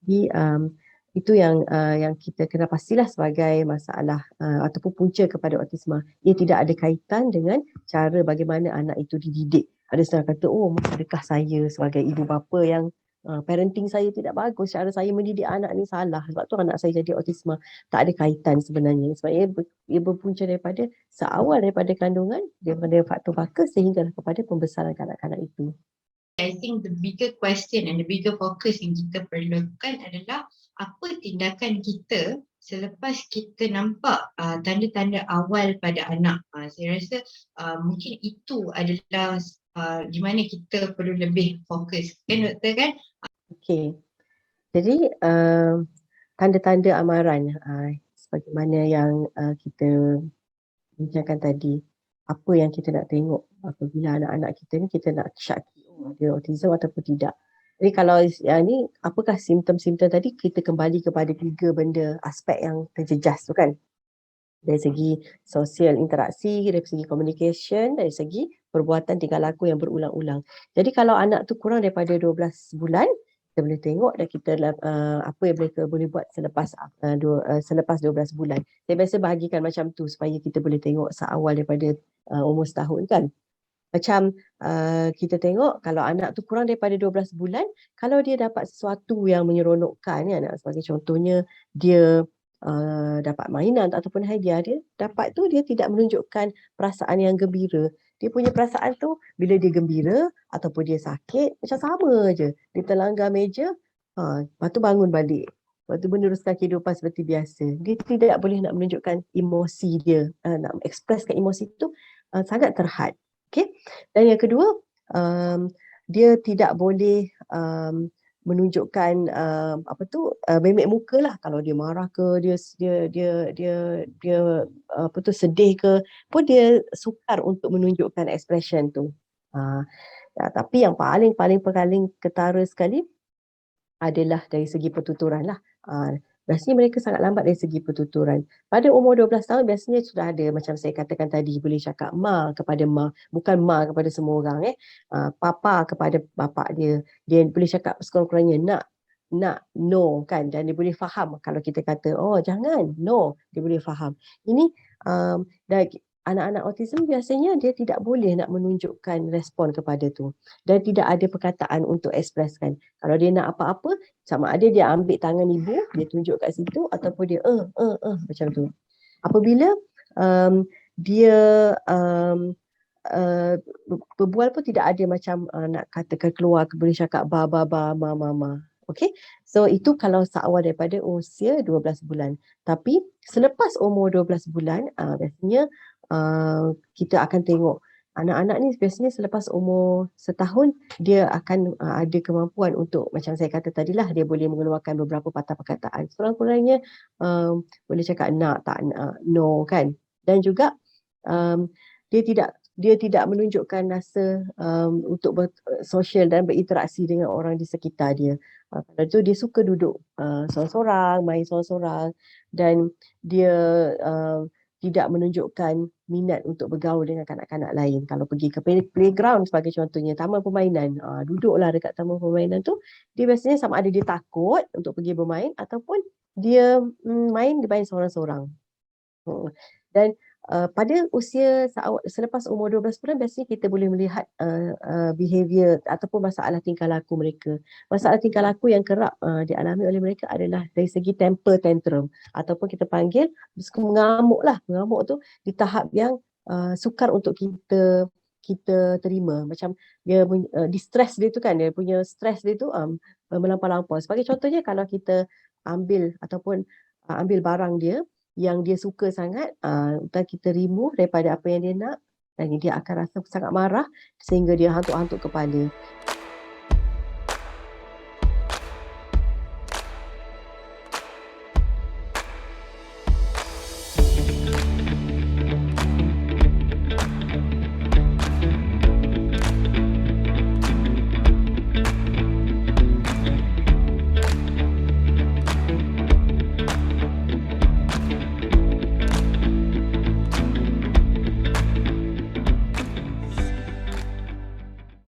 Jadi itu yang kita kena pastilah sebagai masalah ataupun punca kepada autisma. Ia tidak ada kaitan dengan cara bagaimana anak itu dididik. Ada setengah kata, oh adakah saya sebagai ibu bapa yang parenting saya tidak bagus, cara saya mendidik anak ni salah, sebab tu anak saya jadi autisma. Tak ada kaitan sebenarnya. Sebab ia berpunca daripada seawal daripada kandungan, daripada faktor baka sehingga kepada pembesaran kanak-kanak itu. I think the bigger question and the bigger focus yang kita perlu lakukan adalah apa tindakan kita selepas kita nampak tanda-tanda awal pada anak. Saya rasa mungkin itu adalah di mana kita perlu lebih fokus. Kan doktor kan? Okey. Jadi tanda-tanda amaran sebagaimana yang kita bincangkan tadi, apa yang kita nak tengok apabila anak-anak kita ni kita nak syaki dia autism ataupun tidak. Jadi kalau yang ni apakah simptom-simptom tadi, kita kembali kepada 3 benda aspek yang terjejas tu kan. Dari segi sosial interaksi, dari segi communication, dari segi perbuatan tingkah laku yang berulang-ulang. Jadi kalau anak tu kurang daripada 12 bulan, kita boleh tengok dan kita apa yang mereka boleh buat selepas 12 bulan. Saya biasa bahagikan macam tu supaya kita boleh tengok seawal daripada umur setahun kan. Macam kita tengok kalau anak tu kurang daripada 12 bulan, kalau dia dapat sesuatu yang menyeronokkan, ya, sebagai contohnya dia dapat mainan ataupun hadiah, dia dapat tu dia tidak menunjukkan perasaan yang gembira. Dia punya perasaan tu bila dia gembira ataupun dia sakit, macam sama je. Dia terlanggar meja, lepas tu bangun balik. Lepas tu meneruskan kehidupan seperti biasa. Dia tidak boleh nak menunjukkan emosi dia, nak ekspreskan emosi tu sangat terhad. Okay. Dan yang kedua, dia tidak boleh menunjukkan memek muka lah. Kalau dia marah ke, dia sedih ke, pun dia sukar untuk menunjukkan expression tu. Tapi yang paling ketara sekali adalah dari segi pertuturan lah. Biasanya mereka sangat lambat dari segi pertuturan. Pada umur 12 tahun biasanya sudah ada, macam saya katakan tadi, boleh cakap ma kepada ma, bukan ma kepada semua orang. Papa kepada bapa dia. Dia boleh cakap sekurang-kurangnya nak, no kan. Dan dia boleh faham kalau kita kata, oh jangan, no. Dia boleh faham. Ini dan anak-anak autism biasanya dia tidak boleh nak menunjukkan respon kepada tu. Dan tidak ada perkataan untuk ekspreskan. Kalau dia nak apa-apa, sama ada dia ambil tangan ibu, dia tunjuk kat situ, ataupun dia macam tu. Apabila dia berbual pun tidak ada macam nak katakan keluar, boleh cakap ba, ma, ma. Okay, so itu kalau seawal daripada usia 12 bulan. Tapi selepas umur 12 bulan, biasanya kita akan tengok anak-anak ni biasanya selepas umur setahun dia akan ada kemampuan untuk, macam saya kata tadilah, dia boleh mengeluarkan beberapa patah perkataan. Kurang-kurangnya boleh cakap nak, tak nak, no kan. Dan juga dia tidak menunjukkan rasa untuk bersosial dan berinteraksi dengan orang di sekitar dia. Pada tu dia suka duduk seorang-seorang, main seorang-seorang, dan dia tidak menunjukkan minat untuk bergaul dengan kanak-kanak lain. Kalau pergi ke playground sebagai contohnya, taman permainan, duduklah dekat taman permainan tu, dia biasanya sama ada dia takut untuk pergi bermain ataupun dia main seorang-seorang. Dan pada usia selepas umur 12 bulan biasanya kita boleh melihat behavior ataupun masalah tingkah laku mereka. Masalah tingkah laku yang kerap dialami oleh mereka adalah dari segi temper tantrum, ataupun kita panggil mengamuk lah. Mengamuk tu di tahap yang sukar untuk kita terima. Macam dia di stress dia tu kan, dia punya stress dia tu melampau-lampau. Sebagai contohnya kalau kita ambil ataupun ambil barang dia yang dia suka sangat, dan kita remove daripada apa yang dia nak, dan dia akan rasa sangat marah sehingga dia hantuk-hantuk kepala.